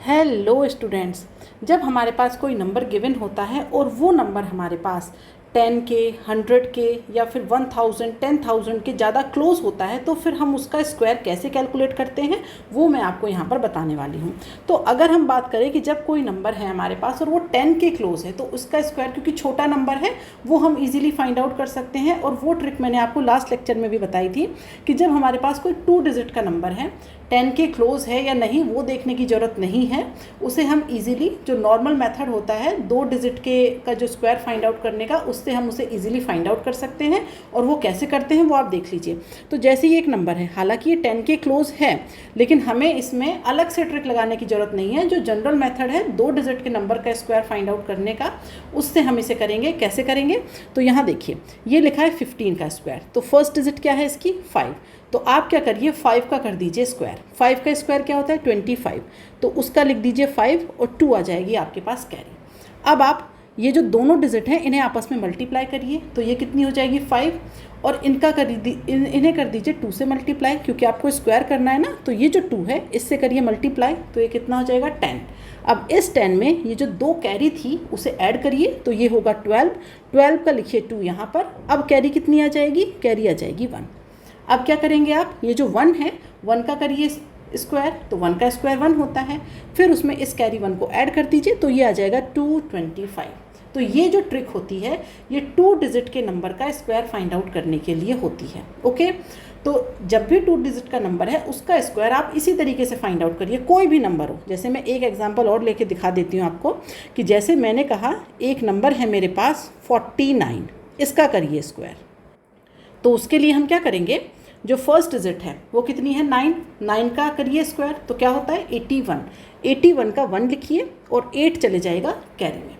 Hello students, जब हमारे पास कोई नंबर गिवन होता है और वो नंबर हमारे पास 10 के 100 के या फिर 1000 10,000 के ज़्यादा क्लोज होता है तो फिर हम उसका स्क्वायर कैसे कैलकुलेट करते हैं वो मैं आपको यहाँ पर बताने वाली हूँ। तो अगर हम बात करें कि जब कोई नंबर है हमारे पास और वो 10 के क्लोज है तो उसका स्क्वायर, क्योंकि छोटा नंबर है, वो हम इजीली फाइंड आउट कर सकते हैं। और वो ट्रिक मैंने आपको लास्ट लेक्चर में भी बताई थी कि जब हमारे पास कोई 2 डिजिट का नंबर है, 10 के क्लोज है या नहीं वो देखने की ज़रूरत नहीं है, उसे हम इजीली, जो नॉर्मल मेथड होता है 2 डिजिट के का जो स्क्वायर फाइंड आउट करने का, उससे हम उसे इजीली फाइंड आउट कर सकते हैं। और वो कैसे करते हैं वो आप देख लीजिए। तो जैसे ये एक नंबर है, हालांकि ये 10 के क्लोज है, लेकिन हमें इसमें अलग से ट्रिक लगाने की ज़रूरत नहीं है। जो जनरल मेथड है 2 डिजिट के नंबर का स्क्वायर फाइंड आउट करने का, उससे हम इसे करेंगे। कैसे करेंगे? तो यहाँ देखिए, ये लिखा है 15 का स्क्वायर, तो फर्स्ट डिजिट क्या है इसकी? 5। तो आप क्या करिए, 5 का कर दीजिए स्क्वायर। 5 का स्क्वायर क्या होता है? 25। तो उसका लिख दीजिए 5 और 2 आ जाएगी आपके पास कैरी। अब आप ये जो दोनों डिजिट हैं इन्हें आपस में मल्टीप्लाई करिए, तो ये कितनी हो जाएगी? 5। और इनका इन्हें कर दीजिए 2 से मल्टीप्लाई, क्योंकि आपको स्क्वायर करना है ना। तो ये जो 2 है इससे करिए मल्टीप्लाई, तो ये कितना हो जाएगा? 10। अब इस 10 में ये जो 2 कैरी थी उसे ऐड करिए, तो ये होगा 12। 12 का लिखिए 2 यहाँ पर। अब कैरी कितनी आ जाएगी? कैरी आ जाएगी 1। अब क्या करेंगे आप, ये जो 1 है 1 का करिए स्क्वायर, तो 1 का स्क्वायर 1 होता है। फिर उसमें इस कैरी 1 को ऐड कर दीजिए, तो ये आ जाएगा 225। तो ये जो ट्रिक होती है ये 2 डिजिट के नंबर का स्क्वायर फाइंड आउट करने के लिए होती है। ओके, तो जब भी 2 डिजिट का नंबर है उसका स्क्वायर आप इसी तरीके से फाइंड आउट करिए, कोई भी नंबर हो। जैसे मैं एक एग्जांपल और लेके दिखा देती हूँ आपको, कि जैसे मैंने कहा एक नंबर है मेरे पास 49, इसका करिए स्क्वायर। तो उसके लिए हम क्या करेंगे, जो फर्स्ट डिजिट है वो कितनी है? 9। 9 का करिए स्क्वायर, तो क्या होता है? 81। 81 का 1 लिखिए और 8 चले जाएगा कैरी में।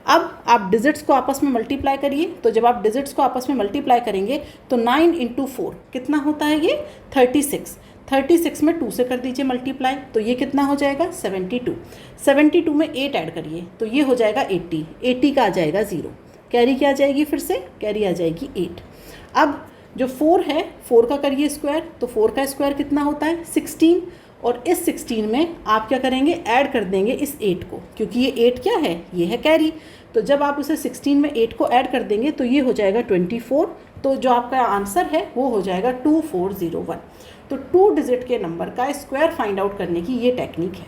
अब आप डिजिट्स को आपस में मल्टीप्लाई करिए, तो जब आप डिजिट्स को आपस में मल्टीप्लाई करेंगे तो 9 × 4 कितना होता है? ये 36। 36 में 2 से कर दीजिए मल्टीप्लाई, तो ये कितना हो जाएगा? 72। 72 में 8 ऐड करिए, तो ये हो जाएगा 80। 80 का आ जाएगा 0। कैरी क्या आ जाएगी? फिर से कैरी आ जाएगी 8। अब जो 4 है 4 का करिए स्क्वायर, तो 4 का स्क्वायर कितना होता है? 16। और इस 16 में आप क्या करेंगे? ऐड कर देंगे इस 8 को, क्योंकि ये 8 क्या है? ये है कैरी। तो जब आप उसे 16 में 8 को ऐड कर देंगे तो ये हो जाएगा 24। तो जो आपका आंसर है वो हो जाएगा 2401। तो 2 डिजिट के नंबर का स्क्वायर फाइंड आउट करने की ये टेक्निक है।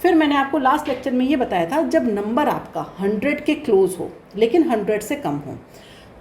फिर मैंने आपको लास्ट लेक्चर में ये बताया था, जब नंबर आपका 100 के क्लोज हो लेकिन 100 से कम हो,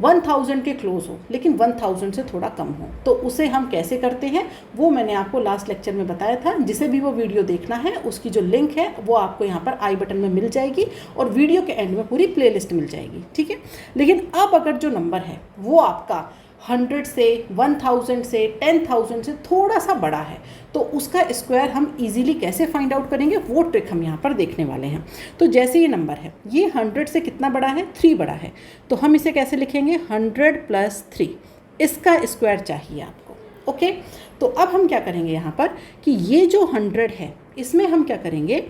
1000 के क्लोज हो लेकिन 1000 से थोड़ा कम हो, तो उसे हम कैसे करते हैं वो मैंने आपको लास्ट लेक्चर में बताया था। जिसे भी वो वीडियो देखना है उसकी जो लिंक है वो आपको यहाँ पर आई बटन में मिल जाएगी और वीडियो के एंड में पूरी प्लेलिस्ट मिल जाएगी, ठीक है। लेकिन अब अगर जो नंबर है वो आपका 100 से 1000 से 10,000 से थोड़ा सा बड़ा है, तो उसका स्क्वायर हम इजीली कैसे फाइंड आउट करेंगे वो ट्रिक हम यहाँ पर देखने वाले हैं। तो जैसे ये नंबर है, ये 100 से कितना बड़ा है? 3 बड़ा है, तो हम इसे कैसे लिखेंगे? 100 + 3, इसका स्क्वायर चाहिए आपको। ओके, तो अब हम क्या करेंगे यहाँ पर कि ये जो 100 है इसमें हम क्या करेंगे?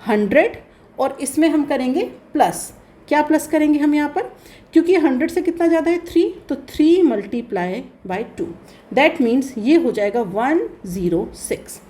100 और इसमें हम करेंगे प्लस। क्या प्लस करेंगे हम यहाँ पर? क्योंकि 100 से कितना ज़्यादा है? 3, तो 3 × 2, दैट मीन्स ये हो जाएगा 106।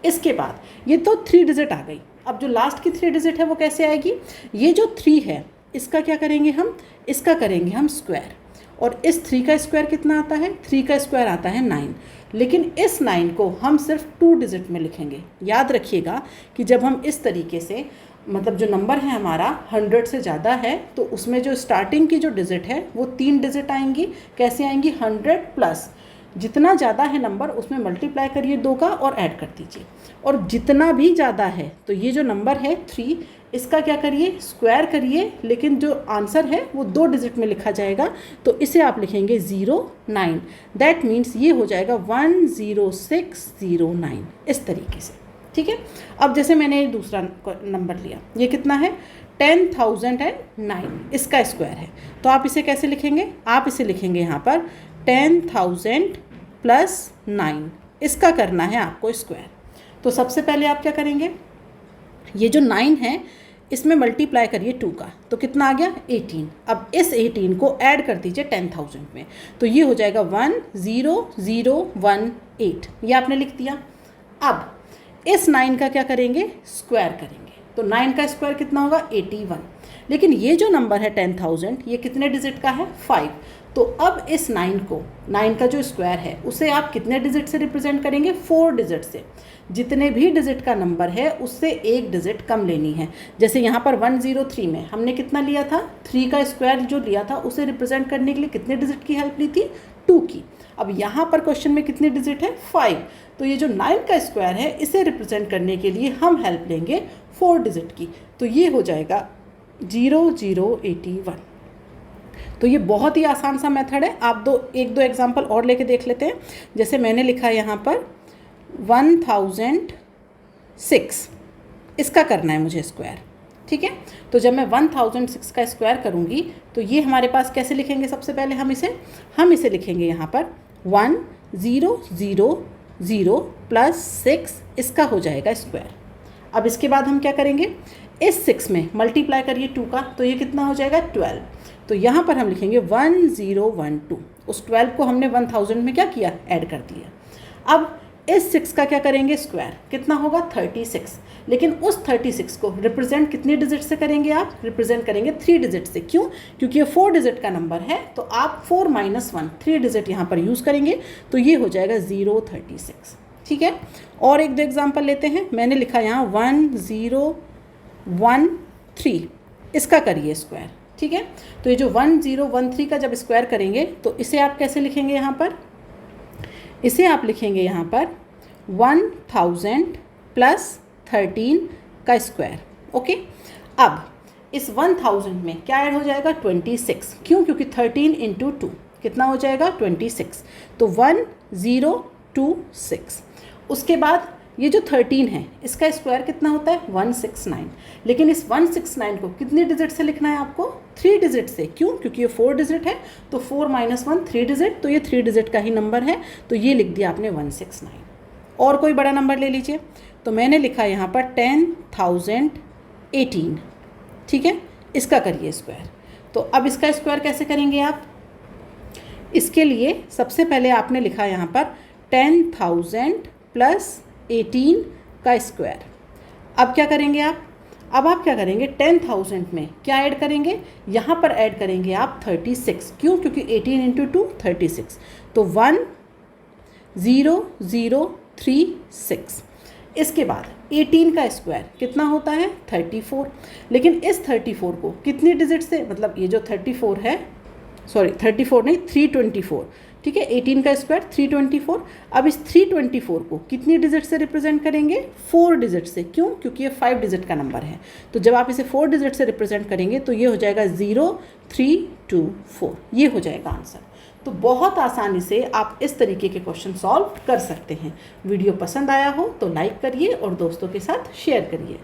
इसके बाद ये तो 3 डिजिट आ गई। अब जो लास्ट की 3 डिजिट है वो कैसे आएगी? ये जो 3 है इसका क्या करेंगे हम? इसका करेंगे हम स्क्वायर। और इस 3 का स्क्वायर कितना आता है? 3 का स्क्वायर आता है 9। लेकिन इस 9 को हम सिर्फ 2 डिजिट में लिखेंगे। याद रखिएगा कि जब हम इस तरीके से, मतलब जो नंबर है हमारा 100 से ज़्यादा है, तो उसमें जो स्टार्टिंग की जो डिजिट है वो 3 डिजिट आएंगी। कैसे आएंगी? 100 प्लस जितना ज़्यादा है नंबर उसमें मल्टीप्लाई करिए 2 का और ऐड कर दीजिए। और जितना भी ज़्यादा है, तो ये जो नंबर है 3, इसका क्या करिए? स्क्वायर करिए, लेकिन जो आंसर है वो 2 डिजिट में लिखा जाएगा, तो इसे आप लिखेंगे 09। दैट मीन्स ये हो जाएगा 10609, इस तरीके से, ठीक है। अब जैसे मैंने दूसरा नंबर लिया, ये कितना है? 10,009, इसका स्क्वायर है, तो आप इसे कैसे लिखेंगे? आप इसे लिखेंगे यहाँ पर 10,000 + 9, इसका करना है आपको स्क्वायर। तो सबसे पहले आप क्या करेंगे? ये जो 9 है इसमें मल्टीप्लाई करिए 2 का, तो कितना आ गया? 18। अब इस 18 को ऐड कर दीजिए 10,000 में, तो ये हो जाएगा 10018, ये आपने लिख दिया। अब इस 9 का क्या करेंगे? स्क्वायर करेंगे। तो 9 का स्क्वायर कितना होगा 81। लेकिन ये जो नंबर है 10,000 ये कितने डिजिट का है 5। तो अब इस 9 को 9 का जो स्क्वायर है उसे आप कितने डिजिट से रिप्रेजेंट करेंगे 4 डिजिट से। जितने भी डिजिट का नंबर है उससे एक डिजिट कम लेनी है। जैसे यहाँ पर 103 में हमने कितना लिया था 3 का स्क्वायर जो लिया था उसे रिप्रेजेंट करने के लिए कितने डिजिट की हेल्प ली थी 2 की। अब यहाँ पर क्वेश्चन में कितने डिजिट है 5। तो ये जो 9 का स्क्वायर है इसे रिप्रेजेंट करने के लिए हम हेल्प लेंगे 4 डिजिट की। तो ये हो जाएगा 0081। तो ये बहुत ही आसान सा मेथड है। आप एक दो एग्जांपल और लेके देख लेते हैं। जैसे मैंने लिखा है यहाँ पर 1006, इसका करना है मुझे स्क्वायर, ठीक है। तो जब मैं 1006 का स्क्वायर करूँगी तो ये हमारे पास कैसे लिखेंगे, सबसे पहले हम इसे लिखेंगे यहाँ पर 1000 प्लस 6, इसका हो जाएगा स्क्वायर। अब इसके बाद हम क्या करेंगे, इस 6 में मल्टीप्लाई करिए 2 का, तो ये कितना हो जाएगा 12। तो यहाँ पर हम लिखेंगे 1012। उस 12 को हमने 1000 में क्या किया, ऐड कर दिया। अब इस 6 का क्या करेंगे स्क्वायर, कितना होगा 36। लेकिन उस 36 को रिप्रेजेंट कितने डिजिट से करेंगे, आप रिप्रेजेंट करेंगे 3 डिजिट से। क्यों, क्योंकि ये 4 डिजिट का नंबर है, तो आप 4 - 1 3 डिजिट यहाँ पर यूज़ करेंगे। तो ये हो जाएगा 036, ठीक है। और एक दो एग्जाम्पल लेते हैं। मैंने लिखा यहाँ 1013, इसका करिए स्क्वायर, ठीक है। तो ये जो 1013 का जब स्क्वायर करेंगे तो इसे आप कैसे लिखेंगे, यहाँ पर इसे आप लिखेंगे यहाँ पर 1000 प्लस 13 का स्क्वायर, ओके। अब इस 1000 में क्या ऐड हो जाएगा 26। क्यों, क्योंकि 13 × 2 कितना हो जाएगा 26। तो 1026। उसके बाद ये जो 13 है इसका स्क्वायर कितना होता है 169। लेकिन इस 169 को कितने डिजिट से लिखना है आपको 3 डिजिट से। क्यों, क्योंकि ये 4 डिजिट है, तो 4 - 1 3 डिजिट, तो ये 3 डिजिट का ही नंबर है। तो ये लिख दिया आपने 169। और कोई बड़ा नंबर ले लीजिए। तो मैंने लिखा यहाँ पर 10,018, ठीक है। इसका करिए स्क्वायर। तो अब इसका स्क्वायर कैसे करेंगे आप, इसके लिए सबसे पहले आपने लिखा यहाँ पर 10,000 प्लस 18 का स्क्वायर। अब क्या करेंगे आप, अब आप क्या करेंगे 10,000 में क्या ऐड करेंगे, यहाँ पर ऐड करेंगे आप 36। क्यों, क्योंकि 18 × 2 36। तो 10036। इसके बाद 18 का स्क्वायर कितना होता है 34। लेकिन इस 34 को कितनी डिजिट से, मतलब ये जो 34 है, सॉरी 34 नहीं 324, ठीक है। 18 का स्क्वायर 324। अब इस 324 को कितनी डिजिट से रिप्रेजेंट करेंगे 4 डिजिट से। क्यों, क्योंकि ये 5 डिजिट का नंबर है। तो जब आप इसे 4 डिजिट से रिप्रेजेंट करेंगे तो ये हो जाएगा 0324, ये हो जाएगा आंसर। तो बहुत आसानी से आप इस तरीके के क्वेश्चन सॉल्व कर सकते हैं। वीडियो पसंद आया हो तो लाइक करिए और दोस्तों के साथ शेयर करिए।